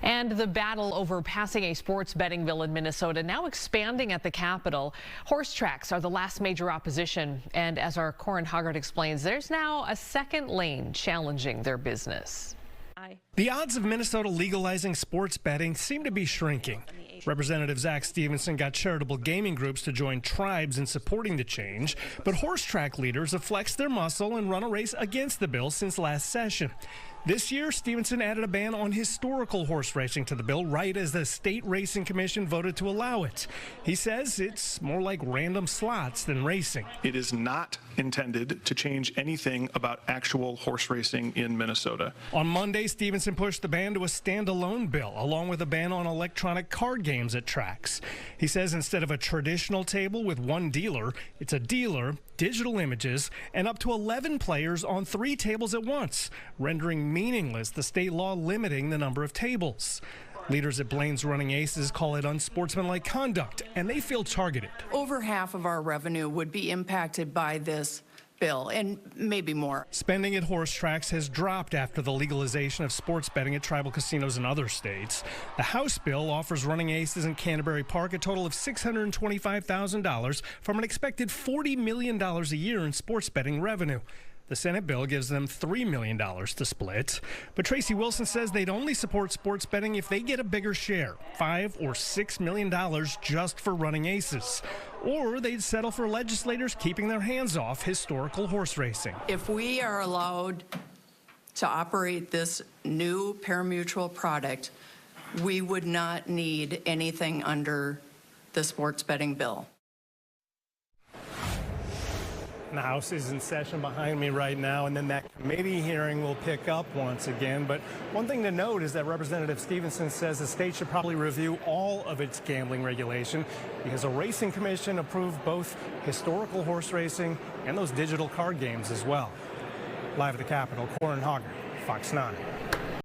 And the battle over passing a sports betting bill in Minnesota now expanding at the Capitol. Horse tracks are the last major opposition. And as our Corin Hoggard explains, there's now a second lane challenging their business. The odds of Minnesota legalizing sports betting seem to be shrinking. Representative Zach Stevenson got charitable gaming groups to join tribes in supporting the change, but horse track leaders have flexed their muscle and run a race against the bill since last session. This year, Stevenson added a ban on historical horse racing to the bill right as the State Racing Commission voted to allow it. He says it's more like random slots than racing. It is not intended to change anything about actual horse racing in Minnesota. On Monday, Stevenson pushed the ban to a standalone bill, along with a ban on electronic card games at tracks. He says instead of a traditional table with one dealer, it's a dealer, digital images, and up to 11 players on 3 tables at once, rendering meaningless the state law limiting the number of tables. Leaders at Blaine's Running Aces call it unsportsmanlike conduct, and they feel targeted. Over half of our revenue would be impacted by this bill, and maybe more. Spending at horse tracks has dropped after the legalization of sports betting at tribal casinos in other states. The House bill offers Running Aces in Canterbury Park a total of $625,000 from an expected $40 million a year in sports betting revenue. The Senate bill gives them $3 million to split. But Tracy Wilson says they'd only support sports betting if they get a bigger share, $5 or $6 million just for Running Aces. Or they'd settle for legislators keeping their hands off historical horse racing. If we are allowed to operate this new parimutuel product, we would not need anything under the sports betting bill. The House is in session behind me right now, and then that committee hearing will pick up once again. But one thing to note is that Representative Stevenson says the state should probably review all of its gambling regulation because a racing commission approved both historical horse racing and those digital card games as well. Live at the Capitol, Corin Hoggard, Fox 9.